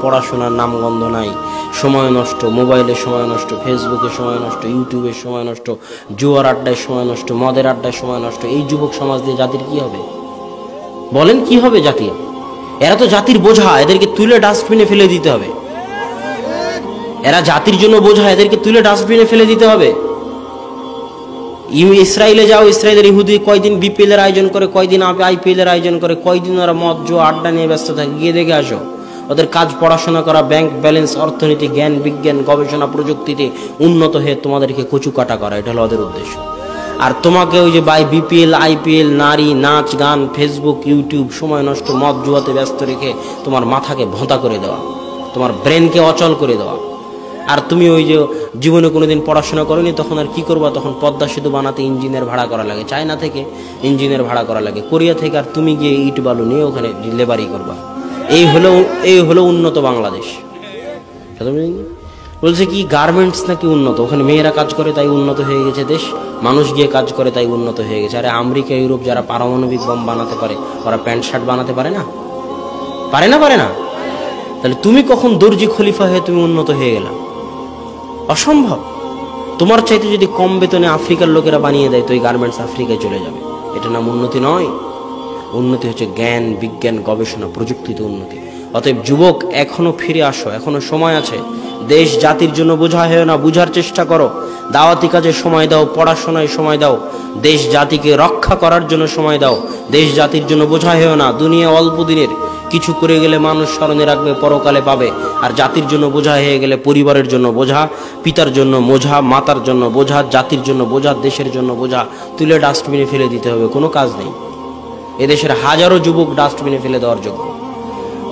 পড়াশোনার নামগন্ধ নাই, সময় নষ্ট, মোবাইলে সময় নষ্ট, ফেসবুকে সময় নষ্ট, ইউটিউবে সময় নষ্ট, জুয়ার আড্ডায় সময় নষ্ট, মদের আড্ডায় সময় নষ্ট। এই যুবক সমাজ দিয়ে জাতির কি হবে? বলেন কি হবে জাতির? এরা তো জাতির বোঝা, এদেরকে তুলে ডাস্টবিনে ফেলে দিতে হবে। এরা জাতির জন্য বোঝা, এদেরকে তুলে ডাস্টবিনে ফেলে দিতে হবে। ইসরায়েলে যাও, ইসরায়েলের ইহুদি কয়দিন বিপিএল এর আয়োজন করে, কয়দিন আইপিএল এর আয়োজন করে, কয়দিন ওরা মদ জুয়া আড্ডা নিয়ে ব্যস্ত থাকে, গিয়ে দেখে আসো। ওদের কাজ পড়াশোনা করা, ব্যাংক ব্যালেন্স, অর্থনীতি, জ্ঞান বিজ্ঞান, গবেষণা, প্রযুক্তিতে উন্নত হয়ে তোমাদেরকে কচু কাটা করা, এটা হলো ওদের উদ্দেশ্য। আর তোমাকে ওই যে বিপিএল আইপিএল, নারী, নাচ গান, ফেসবুক ইউটিউব, সময় নষ্ট, মদ জুয়াতে ব্যস্ত রেখে তোমার মাথাকে ভোঁতা করে দেওয়া, তোমার ব্রেনকে অচল করে দেওয়া। আর তুমি ওই যে জীবনে কোনোদিন পড়াশোনা করোনি, তখন আর কি করবা? তখন পদ্মা সেতু বানাতে ইঞ্জিনিয়ার ভাড়া করা লাগে, চায়না থেকে ইঞ্জিনিয়ার ভাড়া করা লাগে, কোরিয়া থেকে, আর তুমি গিয়ে ইট বালু নিয়ে ওখানে লেবারি করবা। এই হলো উন্নত বাংলাদেশ। বলছে কি গার্মেন্টস নাকি উন্নত, ওখানে মেয়েরা কাজ করে তাই উন্নত হয়ে গেছে দেশ, মানুষ গিয়ে কাজ করে তাই উন্নত হয়ে গেছে। আরে আমেরিকা ইউরোপ যারা পারমাণবিক বম বানাতে পারে, ওরা প্যান্ট শার্ট বানাতে পারে না? পারে না? তাহলে তুমি কখন দর্জি খলিফা হয়ে তুমি উন্নত হয়ে গেলা? অসম্ভব। তোমার চাইতে যদি কম বেতনে আফ্রিকার লোকেরা বানিয়ে দেয়, তো এই গার্মেন্টস আফ্রিকায় চলে যাবে। এটা নাম উন্নতি নয়। উন্নতি হচ্ছে জ্ঞান বিজ্ঞান, গবেষণা, প্রযুক্তিতে উন্নতি। অতএব যুবক, এখনো ফিরে আসো, এখনো সময় আছে। দেশ জাতির জন্য বোঝা হয়ে না, বুঝার চেষ্টা করো। দাওয়াতি কাজে সময় দাও, পড়াশোনায় সময় দাও, দেশ জাতিকে রক্ষা করার জন্য সময় দাও। দেশ জাতির জন্য বোঝা হয়েও না। দুনিয়া অল্প দিনের, কিছু করে গেলে মানুষ স্মরণে রাখবে, পরকালে পাবে। আর জাতির জন্য বোঝা হয়ে গেলে পরিবারের জন্য বোঝা, পিতার জন্য বোঝা, মাতার জন্য বোঝা, জাতির জন্য বোঝা, দেশের জন্য বোঝা, তুলে ডাস্টবিনে ফেলে দিতে হবে। কোনো কাজ নেই। এদেশের হাজারো যুবক ডাস্টবিনে ফেলে দেওয়ার যোগ্য।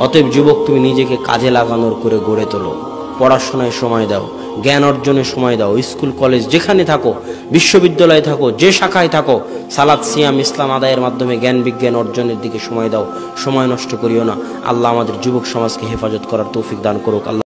অতএব যুবক, তুমি নিজেকে কাজে লাগানোর করে গড়ে তোলো। পড়াশোনায় সময় দাও, জ্ঞান অর্জনে সময় দাও। স্কুল কলেজ যেখানে থাকো, বিশ্ববিদ্যালয়ে থাকো, যে শাখায় থাকো, সালাত সিয়াম ইসলাম আদায়ের মাধ্যমে জ্ঞান বিজ্ঞান অর্জনের দিকে সময় দাও। সময় নষ্ট করিও না। আল্লাহ আমাদের যুবক সমাজকে হেফাজত করার তৌফিক দান করুক। আল্লাহ